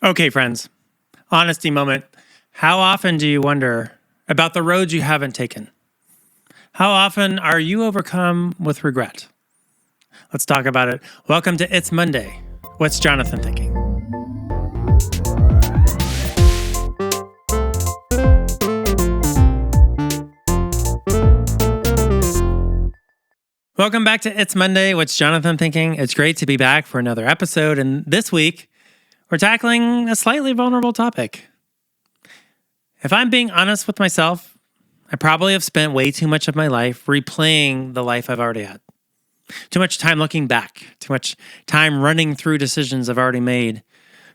Okay, friends, honesty moment. How often do you wonder about the roads you haven't taken? How often are you overcome with regret? Let's talk about it. Welcome to It's Monday. What's Jonathan thinking? Welcome back to It's Monday. What's Jonathan thinking? It's great to be back for another episode. And this week, we're tackling a slightly vulnerable topic. If I'm being honest with myself, I probably have spent way too much of my life replaying the life I've already had. Too much time looking back, too much time running through decisions I've already made,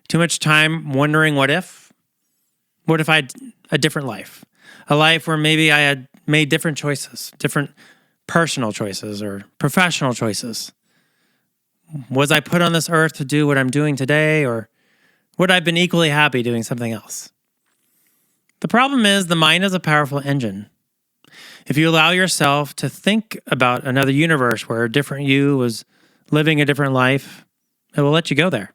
too much time wondering what if I had a different life, a life where maybe I had made different choices, different personal choices or professional choices. Was I put on this earth to do what I'm doing today, or would I have been equally happy doing something else? The problem is the mind is a powerful engine. If you allow yourself to think about another universe where a different you was living a different life, it will let you go there.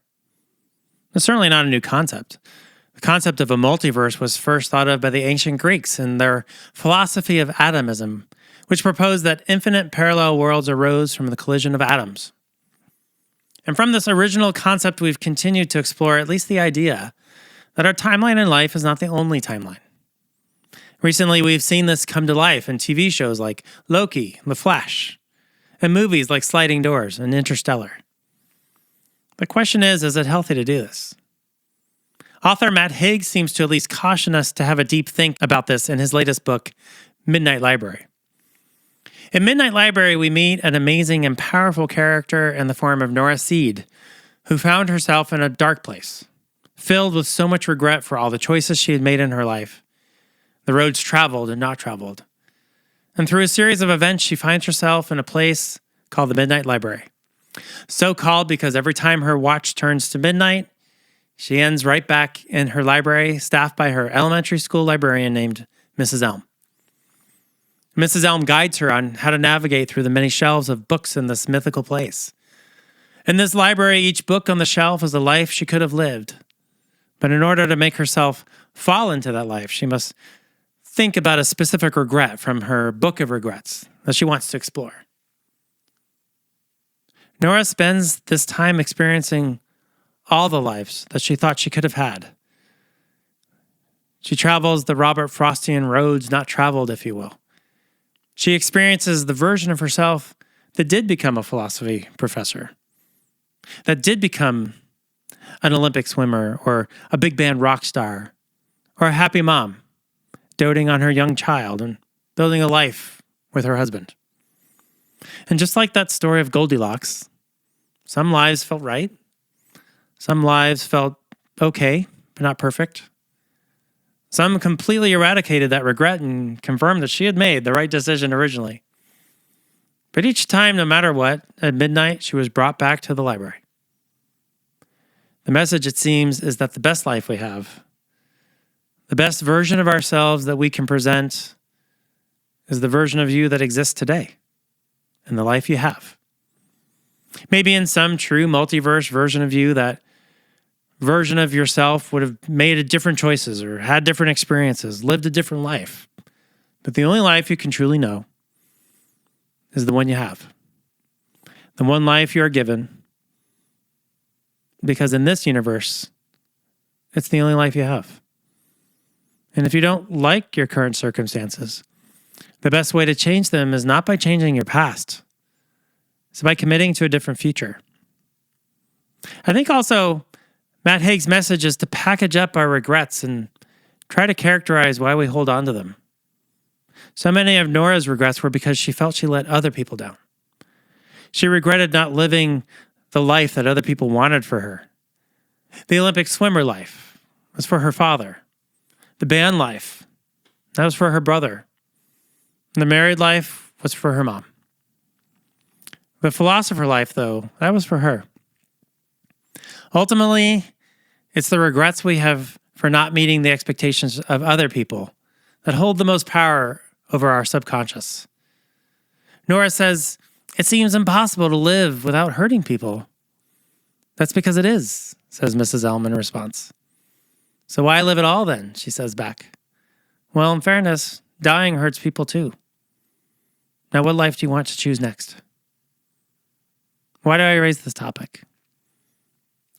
It's certainly not a new concept. The concept of a multiverse was first thought of by the ancient Greeks in their philosophy of atomism, which proposed that infinite parallel worlds arose from the collision of atoms. And from this original concept, we've continued to explore at least the idea that our timeline in life is not the only timeline. Recently, we've seen this come to life in TV shows like Loki, The Flash, and movies like Sliding Doors and Interstellar. The question is it healthy to do this? Author Matt Haig seems to at least caution us to have a deep think about this in his latest book, Midnight Library. In Midnight Library, we meet an amazing and powerful character in the form of Nora Seed, who found herself in a dark place, filled with so much regret for all the choices she had made in her life, the roads traveled and not traveled. And through a series of events, she finds herself in a place called the Midnight Library. So called because every time her watch turns to midnight, she ends right back in her library, staffed by her elementary school librarian named Mrs. Elm. Mrs. Elm guides her on how to navigate through the many shelves of books in this mythical place. In this library, each book on the shelf is a life she could have lived. But in order to make herself fall into that life, she must think about a specific regret from her book of regrets that she wants to explore. Nora spends this time experiencing all the lives that she thought she could have had. She travels the Robert Frostian roads not traveled, if you will. She experiences the version of herself that did become a philosophy professor, that did become an Olympic swimmer or a big band rock star, or a happy mom, doting on her young child and building a life with her husband. And just like that story of Goldilocks, some lives felt right, some lives felt okay, but not perfect. Some completely eradicated that regret and confirmed that she had made the right decision originally. But each time, no matter what, at midnight, she was brought back to the library. The message, it seems, is that the best life we have, the best version of ourselves that we can present, is the version of you that exists today and the life you have. Maybe in some true multiverse version of you, that version of yourself would have made different choices or had different experiences, lived a different life. But the only life you can truly know is the one you have. The one life you are given, because in this universe, it's the only life you have. And if you don't like your current circumstances, the best way to change them is not by changing your past. It's by committing to a different future. I think also Matt Haig's message is to package up our regrets and try to characterize why we hold on to them. So many of Nora's regrets were because she felt she let other people down. She regretted not living the life that other people wanted for her. The Olympic swimmer life was for her father. The band life, that was for her brother. And the married life was for her mom. The philosopher life, though, that was for her. Ultimately, it's the regrets we have for not meeting the expectations of other people that hold the most power over our subconscious. Nora says, it seems impossible to live without hurting people. That's because it is, says Mrs. Elm in response. So why live at all then? She says back. Well, in fairness, dying hurts people too. Now, what life do you want to choose next? Why do I raise this topic?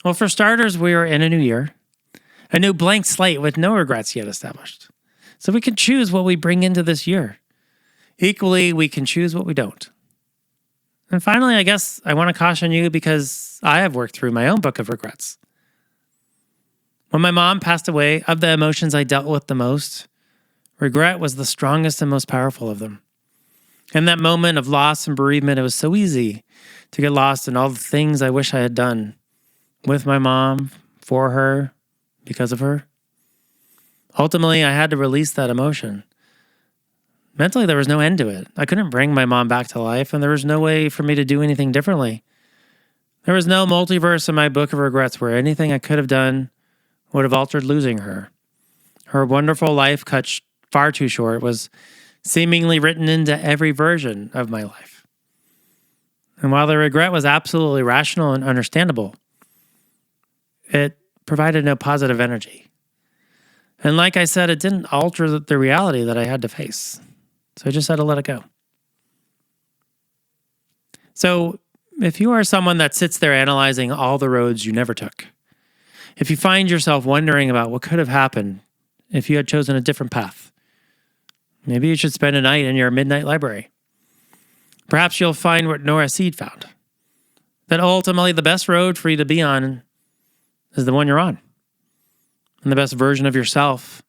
Well, for starters, we are in a new year, a new blank slate with no regrets yet established. So we can choose what we bring into this year. Equally, we can choose what we don't. And finally, I guess I want to caution you because I have worked through my own book of regrets. When my mom passed away, of the emotions I dealt with the most, regret was the strongest and most powerful of them. In that moment of loss and bereavement, it was so easy to get lost in all the things I wish I had done with my mom, for her, because of her. Ultimately, I had to release that emotion. Mentally, there was no end to it. I couldn't bring my mom back to life, and there was no way for me to do anything differently. There was no multiverse in my book of regrets where anything I could have done would have altered losing her. Her wonderful life, cut far too short, was seemingly written into every version of my life. And while the regret was absolutely rational and understandable, it provided no positive energy. And like I said, it didn't alter the reality that I had to face. So I just had to let it go. So if you are someone that sits there analyzing all the roads you never took, if you find yourself wondering about what could have happened if you had chosen a different path, maybe you should spend a night in your midnight library. Perhaps you'll find what Nora Seed found, that ultimately the best road for you to be on is the one you're on. And the best version of yourself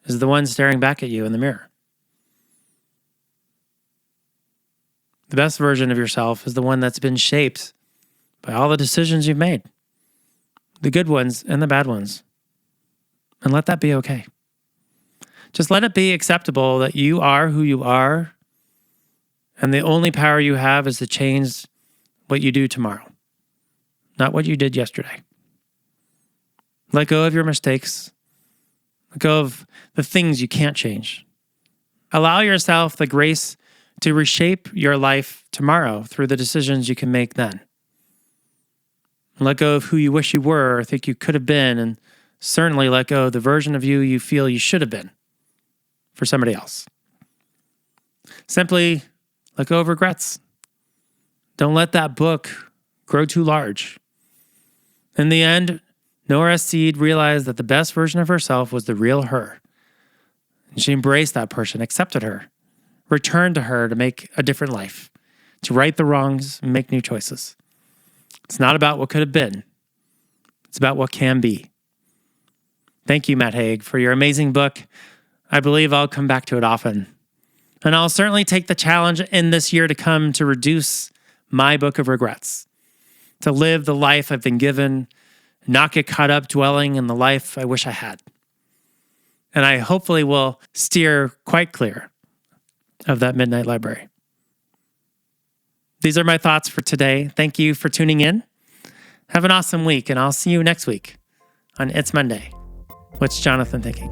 is the one staring back at you in the mirror. The best version of yourself is the one that's been shaped by all the decisions you've made, the good ones and the bad ones. And let that be okay. Just let it be acceptable that you are who you are, and the only power you have is to change what you do tomorrow, not what you did yesterday. Let go of your mistakes. Let go of the things you can't change. Allow yourself the grace to reshape your life tomorrow through the decisions you can make then. Let go of who you wish you were or think you could have been, and certainly let go of the version of you you feel you should have been for somebody else. Simply let go of regrets. Don't let that book grow too large. In the end, Nora Seed realized that the best version of herself was the real her. And she embraced that person, accepted her, returned to her to make a different life, to right the wrongs and make new choices. It's not about what could have been. It's about what can be. Thank you, Matt Haig, for your amazing book. I believe I'll come back to it often. And I'll certainly take the challenge in this year to come to reduce my book of regrets, to live the life I've been given, not get caught up dwelling in the life I wish I had. And I hopefully will steer quite clear of that midnight library. These are my thoughts for today. Thank you for tuning in. Have an awesome week, and I'll see you next week on It's Monday. What's Jonathan thinking?